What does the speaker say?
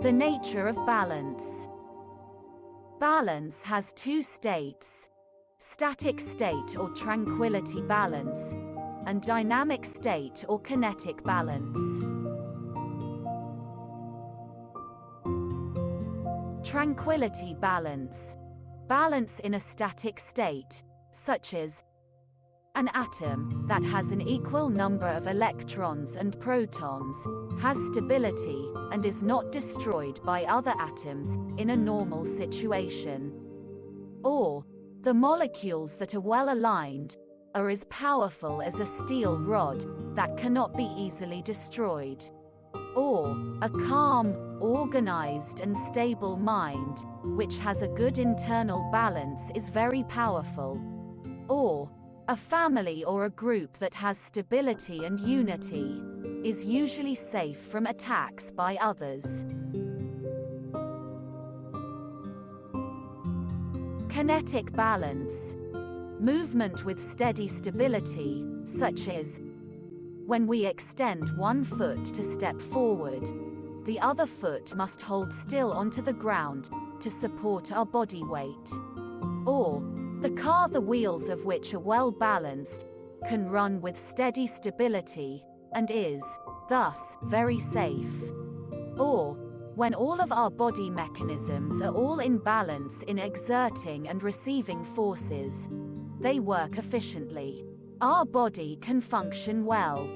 The nature of balance. Balance has two states: static state or tranquility balance, and dynamic state or kinetic balance. Tranquility balance. Balance in a static state, such as an atom that has an equal number of electrons and protons, has stability and is not destroyed by other atoms in a normal situation. Or, the molecules that are well aligned are as powerful as a steel rod that cannot be easily destroyed. Or, a calm, organized and stable mind, which has a good internal balance, is very powerful. Or, a family or a group that has stability and unity is usually safe from attacks by others. Kinetic balance. Movement with steady stability, such as when we extend one foot to step forward, the other foot must hold still onto the ground to support our body weight. Or, the car, the wheels of which are well balanced, can run with steady stability and is, thus, very safe. Or, when all of our body mechanisms are all in balance in exerting and receiving forces, they work efficiently. Our body can function well.